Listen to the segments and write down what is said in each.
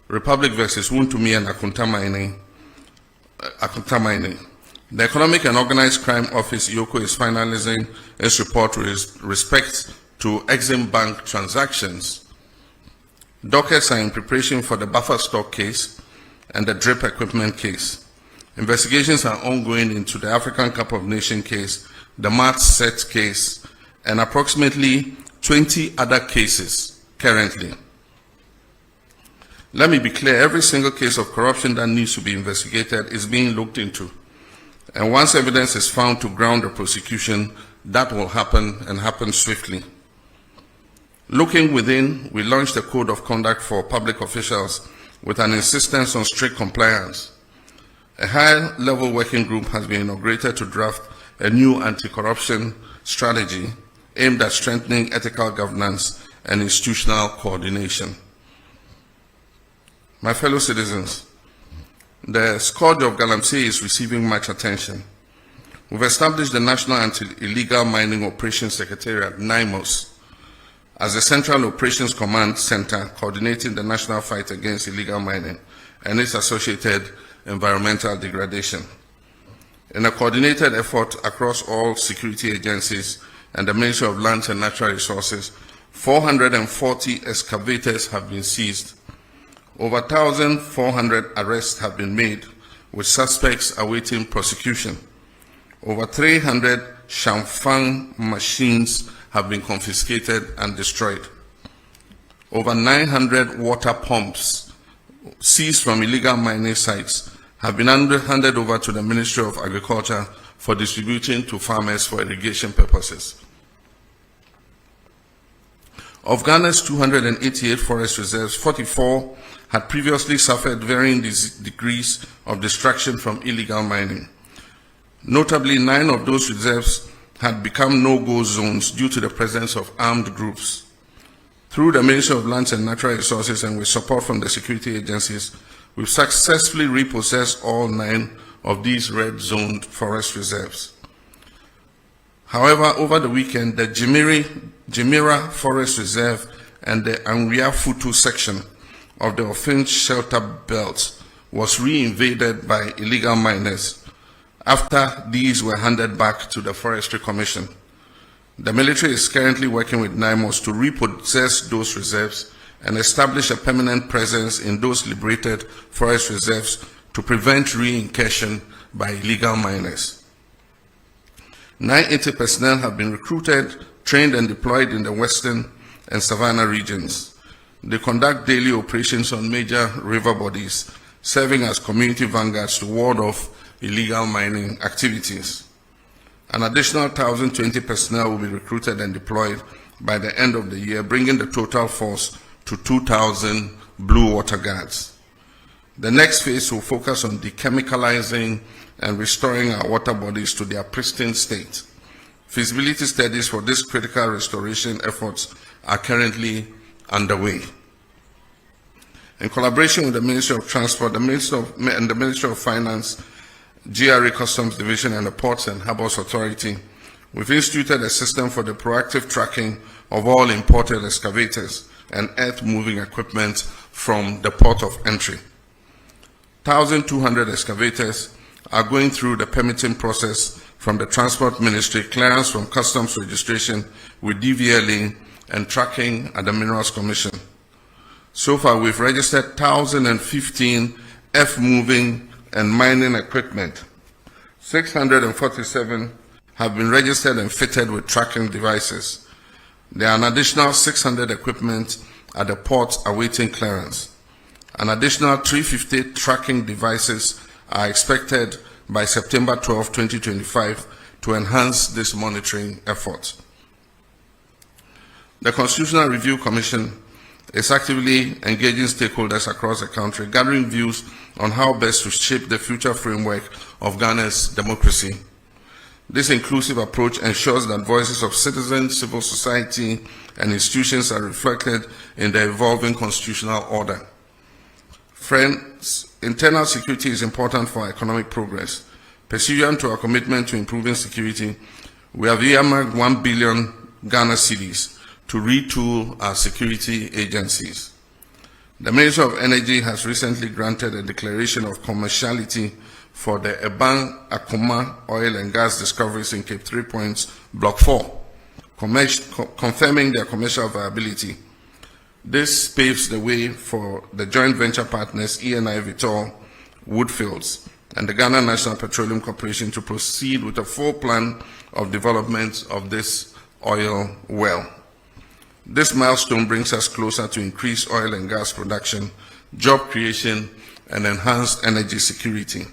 Republic versus Wontumi and Akunta Mining. The Economic and Organized Crime Office, EOCO, is finalizing its report with respect to Exim Bank transactions. Dockets are in preparation for the buffer stock case and the drip equipment case. Investigations are ongoing into the African Cup of Nations case, the Mart Set case, and approximately 20 other cases currently. Let me be clear, every single case of corruption that needs to be investigated is being looked into. And once evidence is found to ground the prosecution, that will happen and happen swiftly. Looking within, we launched a code of conduct for public officials with an insistence on strict compliance. A high-level working group has been inaugurated to draft a new anti-corruption strategy aimed at strengthening ethical governance and institutional coordination. My fellow citizens, the scourge of Galamsey is receiving much attention. We've established the National Anti-Illegal Mining Operations Secretariat, NIMOS, as the Central Operations Command Center coordinating the national fight against illegal mining and its associated environmental degradation. In a coordinated effort across all security agencies and the Ministry of Lands and Natural Resources, 440 excavators have been seized. Over 1,400 arrests have been made, with suspects awaiting prosecution. Over 300 Shamfang machines have been confiscated and destroyed. Over 900 water pumps seized from illegal mining sites have been handed over to the Ministry of Agriculture for distributing to farmers for irrigation purposes. Of Ghana's 288 forest reserves, 44 had previously suffered varying degrees of destruction from illegal mining. Notably, 9 of those reserves had become no-go zones due to the presence of armed groups. Through the Ministry of Lands and Natural Resources and with support from the security agencies, we've successfully repossessed all 9 of these red-zoned forest reserves. However, over the weekend, the Jimira Forest Reserve and the Anria Futu section of the Ofinch Shelter Belt was re-invaded by illegal miners after these were handed back to the Forestry Commission. The military is currently working with NIMOS to repossess those reserves and establish a permanent presence in those liberated forest reserves to prevent re-incursion by illegal miners. 980 personnel have been recruited, trained and deployed in the Western and Savannah regions. They conduct daily operations on major river bodies, serving as community vanguards to ward off illegal mining activities. An additional 1,020 personnel will be recruited and deployed by the end of the year, bringing the total force to 2,000 blue water guards. The next phase will focus on dechemicalizing and restoring our water bodies to their pristine state. Feasibility studies for this critical restoration efforts are currently underway. In collaboration with the Ministry of Transport, the Ministry of Finance, GRA Customs Division, and the Ports and Harbours Authority, we've instituted a system for the proactive tracking of all imported excavators and earth-moving equipment from the port of entry. 1,200 excavators are going through the permitting process from the Transport Ministry, clearance from customs registration with DVLA, and tracking at the Minerals Commission. So far, we've registered 1,015 earth-moving and mining equipment. 647 have been registered and fitted with tracking devices. There are an additional 600 equipment at the port awaiting clearance. An additional 350 tracking devices are expected by September 12, 2025 to enhance this monitoring effort. The Constitutional Review Commission is actively engaging stakeholders across the country, gathering views on how best to shape the future framework of Ghana's democracy. This inclusive approach ensures that voices of citizens, civil society, and institutions are reflected in the evolving constitutional order. Friends, internal security is important for economic progress. Pursuant to our commitment to improving security, we have earmarked 1 billion Ghana cedis to retool our security agencies. The Ministry of Energy has recently granted a declaration of commerciality for the Ebang Akoma oil and gas discoveries in Cape 3 Points, Block 4, confirming their commercial viability. This paves the way for the joint venture partners ENI Vitol, Woodfields, and the Ghana National Petroleum Corporation to proceed with a full plan of development of this oil well. This milestone brings us closer to increased oil and gas production, job creation, and enhanced energy security,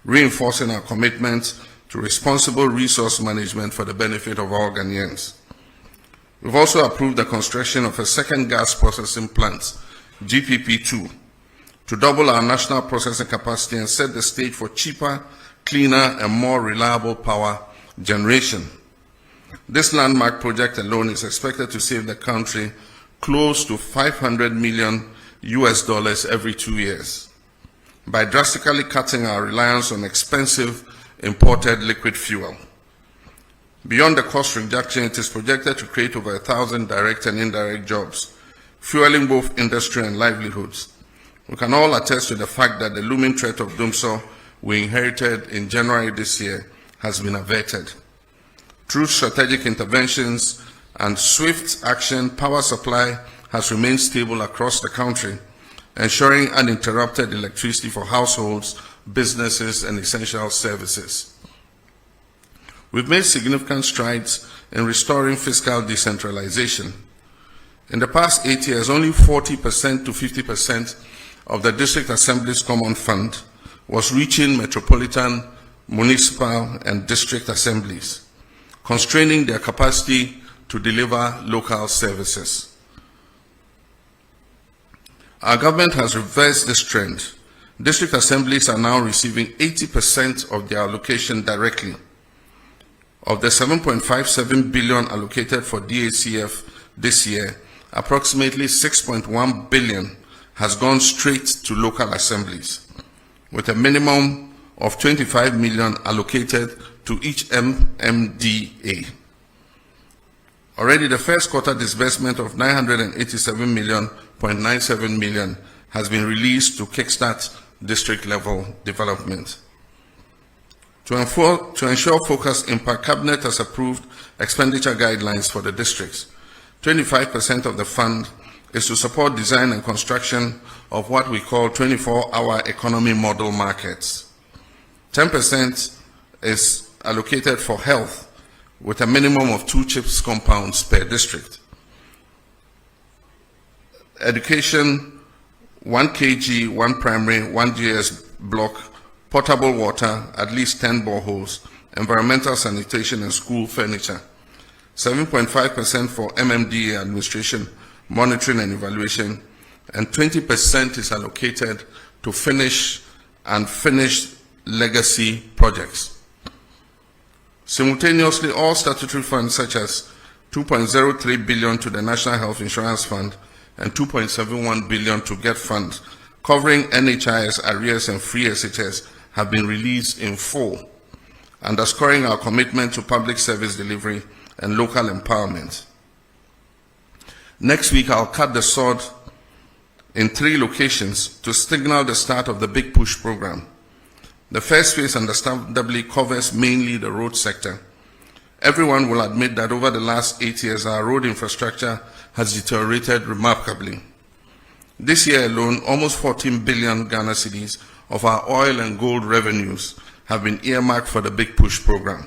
reinforcing our commitment to responsible resource management for the benefit of all Ghanaians. We've also approved the construction of a second gas processing plant, GPP2, to double our national processing capacity and set the stage for cheaper, cleaner, and more reliable power generation. This landmark project alone is expected to save the country close to $500 million every 2 years by drastically cutting our reliance on expensive imported liquid fuel. Beyond the cost reduction, it is projected to create over 1,000 direct and indirect jobs, fueling both industry and livelihoods. We can all attest to the fact that the looming threat of doomsday we inherited in January this year has been averted. Through strategic interventions and swift action, power supply has remained stable across the country, ensuring uninterrupted electricity for households, businesses, and essential services. We've made significant strides in restoring fiscal decentralization. In the past 8 years, only 40% to 50% of the District Assembly's Common Fund was reaching metropolitan, municipal, and district assemblies, constraining their capacity to deliver local services. Our government has reversed this trend. District assemblies are now receiving 80% of their allocation directly. Of the 7.57 billion allocated for DACF this year, approximately 6.1 billion has gone straight to local assemblies, with a minimum of 25 million allocated to each MMDA. Already the first quarter disbursement of 987.97 million has been released to kickstart district level development. To ensure focused impact, Cabinet has approved expenditure guidelines for the districts. 25% of the fund is to support design and construction of what we call 24-hour economy model markets. 10% is allocated for health, with a minimum of 2 CHIPS compounds per district. Education, 1 kg, 1 primary, 1 GS block, potable water, at least 10 boreholes, environmental sanitation and school furniture. 7.5% for MMDA administration, monitoring and evaluation, and 20% is allocated to finish and finished legacy projects. Simultaneously, all statutory funds such as 2.03 billion to the National Health Insurance Fund and 2.71 billion to GET Fund, covering NHIS, arrears, and free SHS, have been released in full, underscoring our commitment to public service delivery and local empowerment. Next week, I'll cut the sword in 3 locations to signal the start of the Big Push program. The first phase, understandably, covers mainly the road sector. Everyone will admit that over the last 8 years, our road infrastructure has deteriorated remarkably. This year alone, almost 14 billion Ghana cedis of our oil and gold revenues have been earmarked for the Big Push program.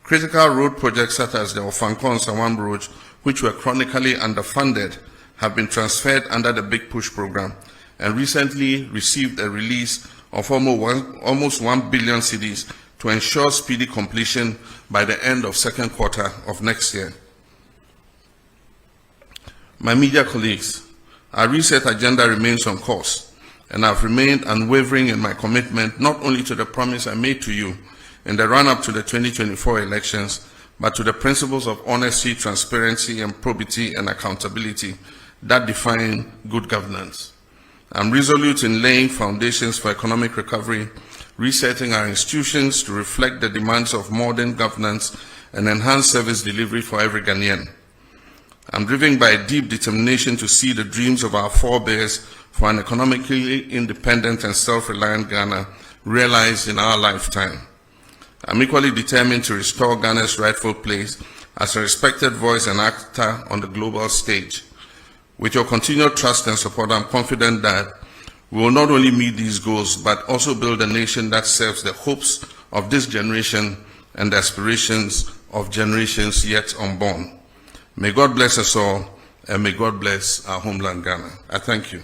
Critical road projects such as the Ofanko and Sawam roads, which were chronically underfunded, have been transferred under the Big Push program and recently received a release of almost 1 billion cedis to ensure speedy completion by the end of second quarter of next year. My media colleagues, our reset agenda remains on course, and I've remained unwavering in my commitment not only to the promise I made to you in the run-up to the 2024 elections, but to the principles of honesty, transparency, and probity and accountability that define good governance. I'm resolute in laying foundations for economic recovery, resetting our institutions to reflect the demands of modern governance and enhanced service delivery for every Ghanaian. I'm driven by a deep determination to see the dreams of our forebears for an economically independent and self-reliant Ghana realized in our lifetime. I'm equally determined to restore Ghana's rightful place as a respected voice and actor on the global stage. With your continued trust and support, I'm confident that we will not only meet these goals, but also build a nation that serves the hopes of this generation and the aspirations of generations yet unborn. May God bless us all, and may God bless our homeland, Ghana. I thank you.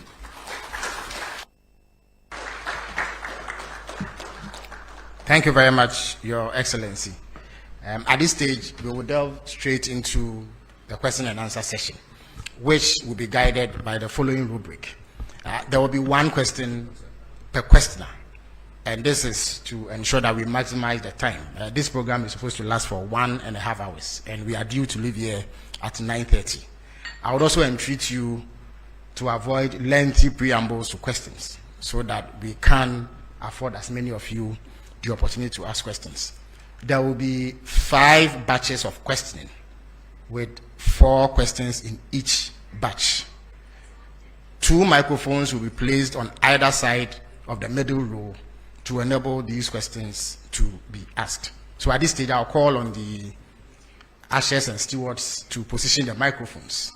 Thank you very much, Your Excellency. At this stage, we will delve straight into the question and answer session, which will be guided by the following rubric. There will be one question per questioner, and this is to ensure that we maximize the time. This program is supposed to last for 1.5 hours, and we are due to leave here at 9:30. I would also entreat you to avoid lengthy preambles to questions so that we can afford as many of you the opportunity to ask questions. There will be 5 batches of questioning with 4 questions in each batch. 2 microphones will be placed on either side of the middle row to enable these questions to be asked. So at this stage, I'll call on the ushers and stewards to position the microphones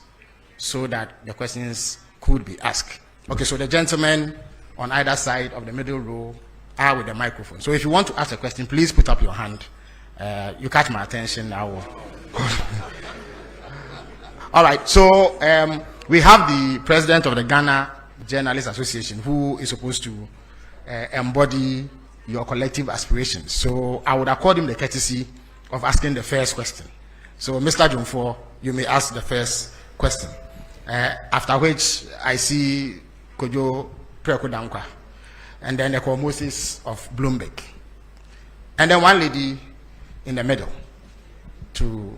so that the questions could be asked. Okay, so the gentlemen on either side of the middle row are with the microphone. So if you want to ask a question, please put up your hand. You catch my attention, I will. All right, so we have the president of the Ghana Journalists Association who is supposed to embody your collective aspirations. So I would accord him the courtesy of asking the first question. So Mr. Jumfo, you may ask the first question. After which I see Kojo Prekodankwa, and then the co-Moses of Bloomberg, and then one lady in the middle to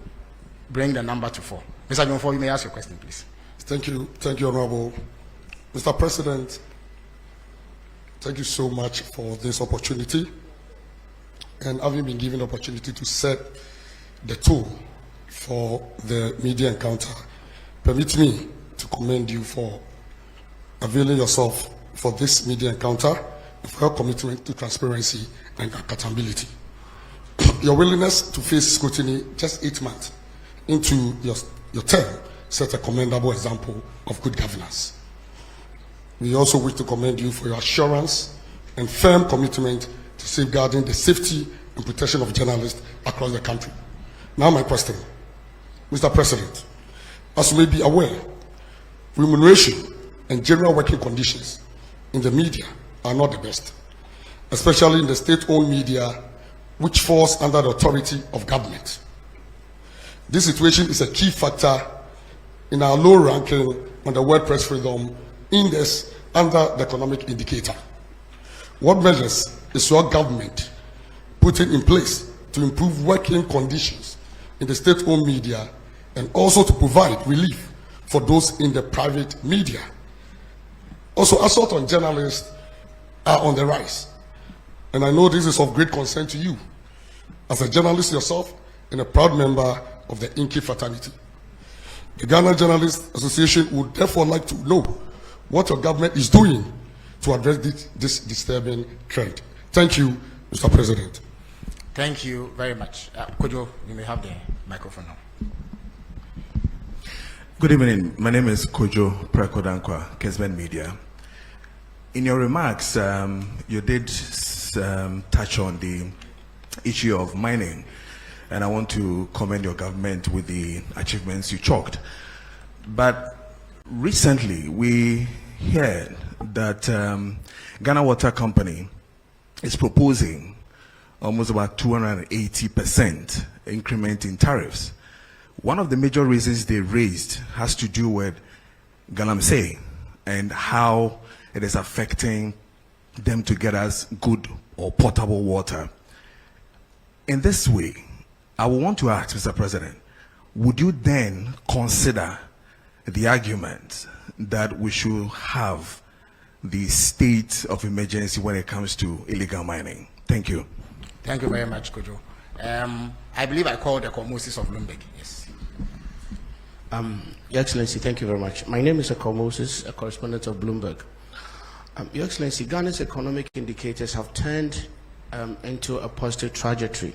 bring the number to 4. Mr. Jumfo, you may ask your question, please. Thank you, Honorable Mr. President. Thank you so much for this opportunity, and having been given the opportunity to set the tone for the media encounter. Permit me to commend you for availing yourself for this media encounter and for your commitment to transparency and accountability. Your willingness to face scrutiny just 8 months into your term set a commendable example of good governance. We also wish to commend you for your assurance and firm commitment to safeguarding the safety and protection of journalists across the country. Now my question, Mr. President, as you may be aware, remuneration and general working conditions in the media are not the best, especially in the state-owned media, which falls under the authority of government. This situation is a key factor in our low ranking on the World Press Freedom Index under the economic indicator. What measures is your government putting in place to improve working conditions in the state-owned media and also to provide relief for those in the private media? Also, assault on journalists are on the rise, and I know this is of great concern to you as a journalist yourself and a proud member of the Inky fraternity. The Ghana Journalists Association would therefore like to know what your government is doing to address this disturbing trend. Thank you, Mr. President. Thank you very much. Kojo, you may have the microphone now. Good evening. My name is Kojo Prekodankwa, Kesben Media. In your remarks, you did touch on the issue of mining, and I want to commend your government with the achievements you chalked. But recently, we heard that Ghana Water Company is proposing almost about 280% increment in tariffs. One of the major reasons they raised has to do with Galamsey and how it is affecting them to get us good or potable water. In this way, I would want to ask, Mr. President, would you then consider the argument that we should have the state of emergency when it comes to illegal mining? Thank you. Thank you very much, Kojo. I believe I called the Moses of Bloomberg. Yes. Your Excellency, thank you very much. My name is Akol Moses, a correspondent of Bloomberg. Your Excellency, Ghana's economic indicators have turned into a positive trajectory,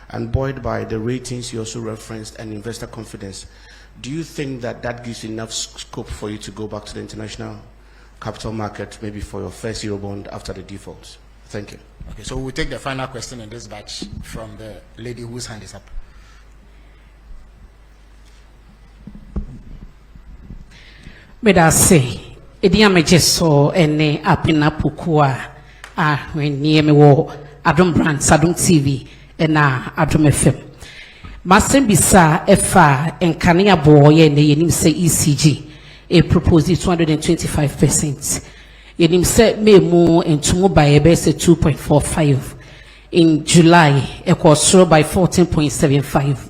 and buoyed by the ratings you also referenced and investor confidence. Do you think that that gives enough scope for you to go back to the international capital market, maybe for your first Eurobond after the default? Thank you. Okay, so we'll take the final question in this batch from the lady whose hand is up. Medase, Idiame Jeso, ene apina pukua, when near me wo, Adom Brand, Sadum TV, and Adom FM. Masembisa Efa and Kania boy and the Yenim say ECG, a proposed 225%. Yenim said me more and tomorrow by a base 2.45. In July, it was through by 14.75.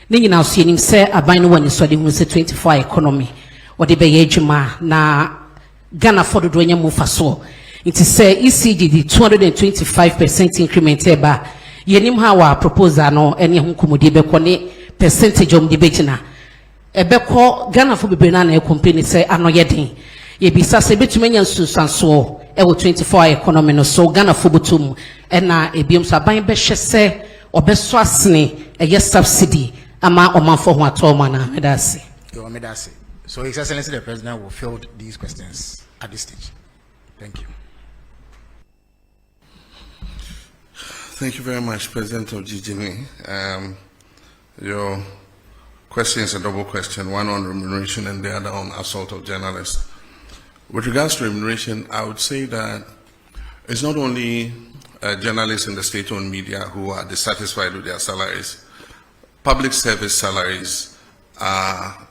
Then now see him say a bine one is so the 24 economy. Or the Bayejima na Ghana for the Duenya Mufaso. It is say ECG the 225% increment eba. Yenim hawa proposal no any hunkumudi bekone percentage of debate na. Ebeko Ghana for Bibena company say ano yedin. Ye bisa se betumenya nsusanso e wo 24 economy no so Ghana for butum na ebiom so aban be hye obeso asene eye subsidy ama omanfo ho atoma na medase. Yo medase. So His Excellency the President will field these questions at this stage. Thank you. Thank you very much, President of GGME. Your question is a double question, one on remuneration and the other on assault of journalists. With regards to remuneration, I would say that it's not only journalists in the state-owned media who are dissatisfied with their salaries. Public service salaries are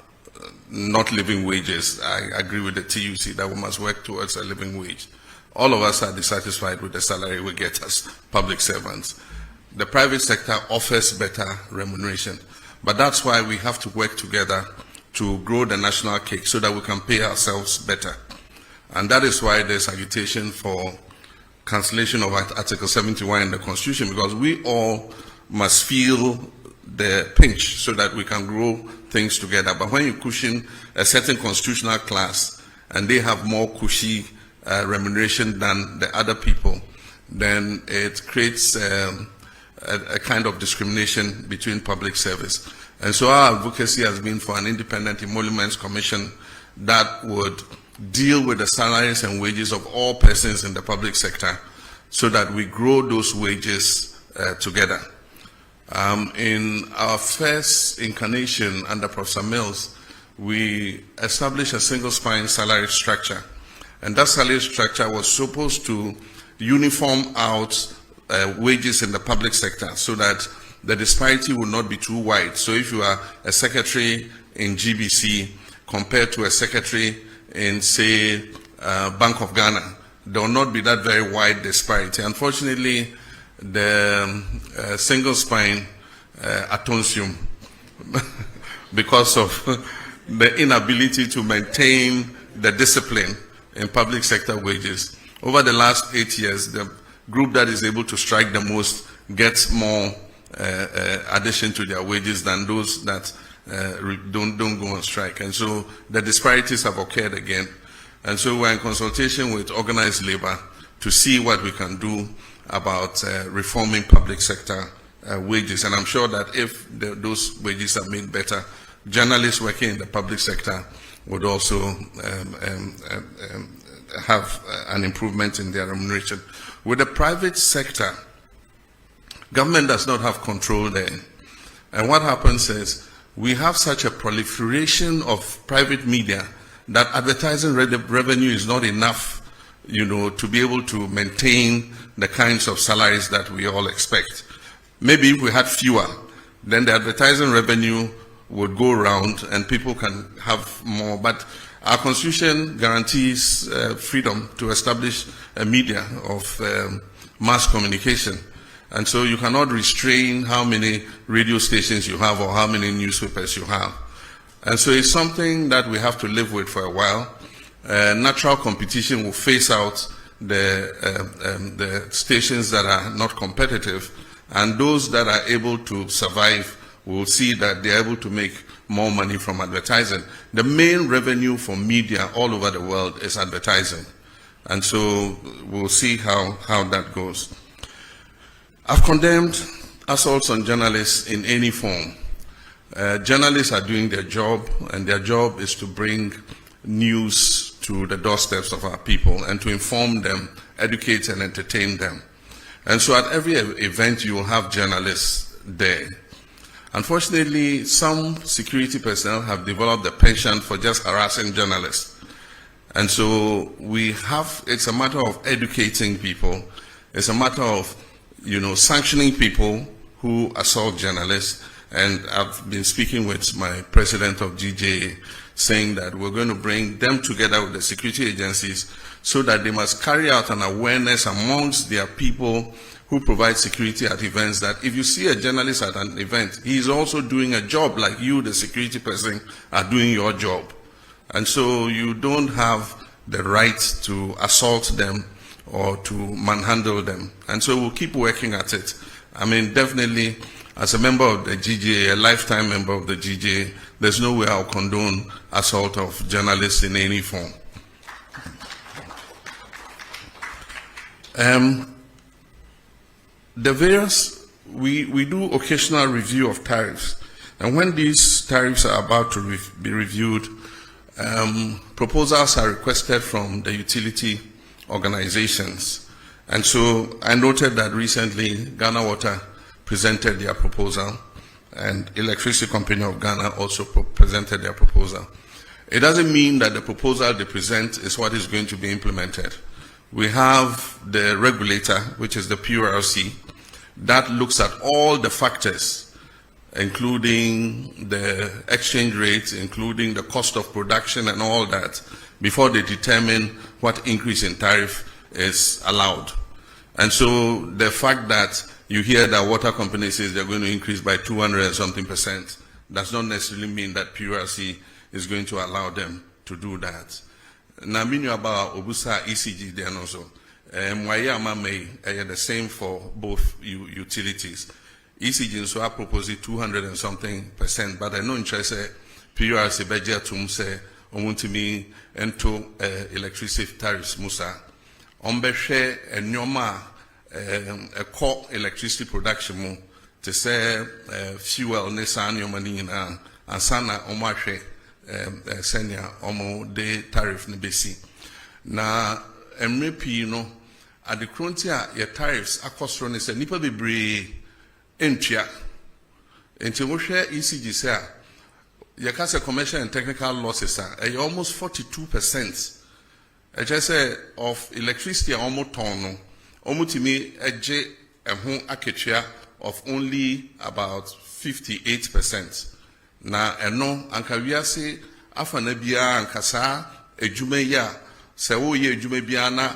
not living wages. I agree with the TUC that we must work towards a living wage. All of us are dissatisfied with the salary we get as public servants. The private sector offers better remuneration, but that's why we have to work together to grow the national cake so that we can pay ourselves better. And that is why there's agitation for cancellation of Article 71 in the Constitution, because we all must feel the pinch so that we can grow things together. But when you cushion a certain constitutional class and they have more cushy remuneration than the other people, then it creates a kind of discrimination between public service. And so our advocacy has been for an independent emoluments commission that would deal with the salaries and wages of all persons in the public sector so that we grow those wages together. In our first incarnation under Professor Mills, we established a single spine salary structure. And that salary structure was supposed to uniform out wages in the public sector so that the disparity would not be too wide. So if you are a secretary in GBC compared to a secretary in, say, Bank of Ghana, there will not be that very wide disparity. Unfortunately, the single spine atonsium because of the inability to maintain the discipline in public sector wages. Over the last 8 years, the group that is able to strike the most gets more addition to their wages than those that don't go on strike. And so the disparities have occurred again. And so we're in consultation with organized labor to see what we can do about reforming public sector wages. And I'm sure that if those wages are made better, journalists working in the public sector would also have an improvement in their remuneration. With the private sector, government does not have control there. And what happens is we have such a proliferation of private media that advertising revenue is not enough, you know, to be able to maintain the kinds of salaries that we all expect. Maybe if we had fewer, then the advertising revenue would go around and people can have more. But our constitution guarantees freedom to establish a media of mass communication. And so you cannot restrain how many radio stations you have or how many newspapers you have. And so it's something that we have to live with for a while. Natural competition will phase out the stations that are not competitive, and those that are able to survive will see that they're able to make more money from advertising. The main revenue for media all over the world is advertising. And so we'll see how that goes. I've condemned assaults on journalists in any form. Journalists are doing their job, and their job is to bring news to the doorsteps of our people and to inform them, educate and entertain them. And so at every event you will have journalists there. Unfortunately, some security personnel have developed a penchant for just harassing journalists. And so it's a matter of educating people. It's a matter of, sanctioning people who assault journalists. And I've been speaking with my president of GJA, saying that we're going to bring them together with the security agencies so that they must carry out an awareness amongst their people who provide security at events, that if you see a journalist at an event, he is also doing a job like you, the security person, are doing your job. And so you don't have the right to assault them or to manhandle them. And so we'll keep working at it. I mean, definitely, as a member of the GJA, a lifetime member of the GJA, there's no way I'll condone assault of journalists in any form. We do occasional review of tariffs. And when these tariffs are about to be reviewed, proposals are requested from the utility organizations. And so I noted that recently Ghana Water presented their proposal, and Electricity Company of Ghana also presented their proposal. It doesn't mean that the proposal they present is what is going to be implemented. We have the regulator, which is the PURC, that looks at all the factors, including the exchange rates, including the cost of production and all that, before they determine what increase in tariff is allowed. And so the fact that you hear that water company says they're going to increase by 200 and something percent does not necessarily mean that PURC is going to allow them to do that. Now, meaning about Obusa ECG then also, the same for both utilities. ECG so I propose 200 and something percent, but I know interest PURC budget to say omuntimi into electricity tariffs musa. Ombeshe and nyoma a core electricity production mu to say fuel nesan nyoma na ansana omashe senya omo de tariff ni besi. Na MRP no at the frontier your tariffs akosro ne se nipa bebre entua. Enti mo hwe ECG say your case commercial and technical losses are almost 42%. I just say of electricity almost ton, almost to me a home aketia of only about 58%. Na eno anka wiase afana bia ankasa ejumeya se wo ye ejumebia na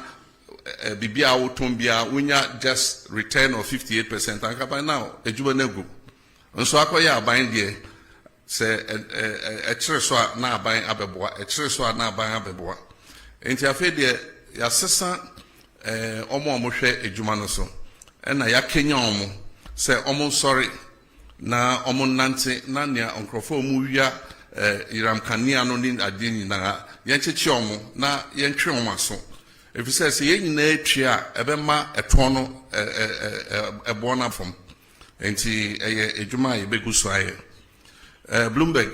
bibia woton bia wonya just return of 58%. Anka by now ejuma negu. Nso akoya aban de se a so na aban abeboa so na aban abeboa. Enti afi de ya sesa omo hwe ejuma no so na ya kenya omo se omo sorry na omo nante na nea onkrofo mu wia iram kania no ni ade nyina ye nchechi omo na ye ntwe omo aso efise se ye nyina atwi a ebema eto no ebo na fom enti ejuma ye begu so aye Bloomberg,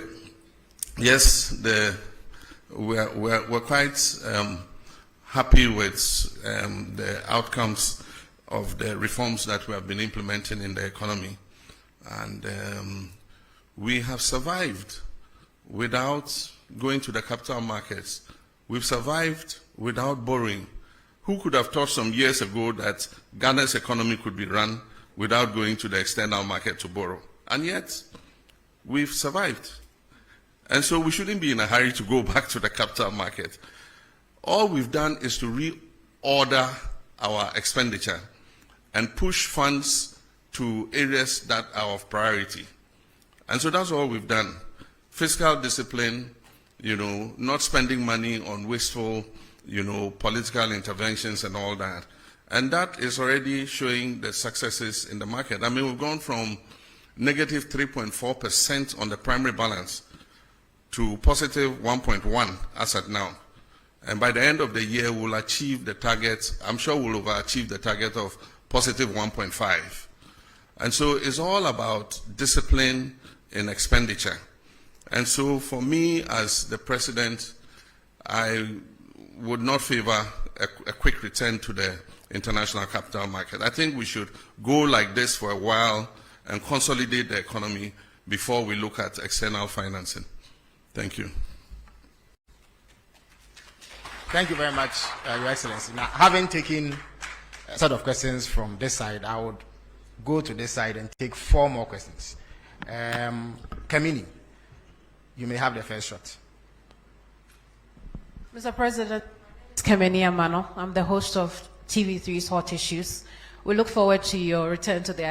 yes, we're quite happy with the outcomes of the reforms that we have been implementing in the economy. And we have survived without going to the capital markets. We've survived without borrowing. Who could have thought some years ago that Ghana's economy could be run without going to the external market to borrow? And yet, we've survived. And so we shouldn't be in a hurry to go back to the capital market. All we've done is to reorder our expenditure and push funds to areas that are of priority. And so that's all we've done. Fiscal discipline, not spending money on wasteful, political interventions and all that. And that is already showing the successes in the market. I mean, we've gone from negative 3.4% on the primary balance to positive 1.1 as at now. And by the end of the year, we'll achieve the target. I'm sure we'll overachieve the target of positive 1.5. And so it's all about discipline in expenditure. And so for me, as the president, I would not favor a quick return to the international capital market. I think we should go like this for a while and consolidate the economy before we look at external financing. Thank you. Thank you very much, Your Excellency. Now, having taken a set of questions from this side, I would go to this side and take 4 more questions. Kamini, you may have the first shot. Mr. President, it's Kamini Amano. I'm the host of TV3's Hot Issues. We look forward to your return to the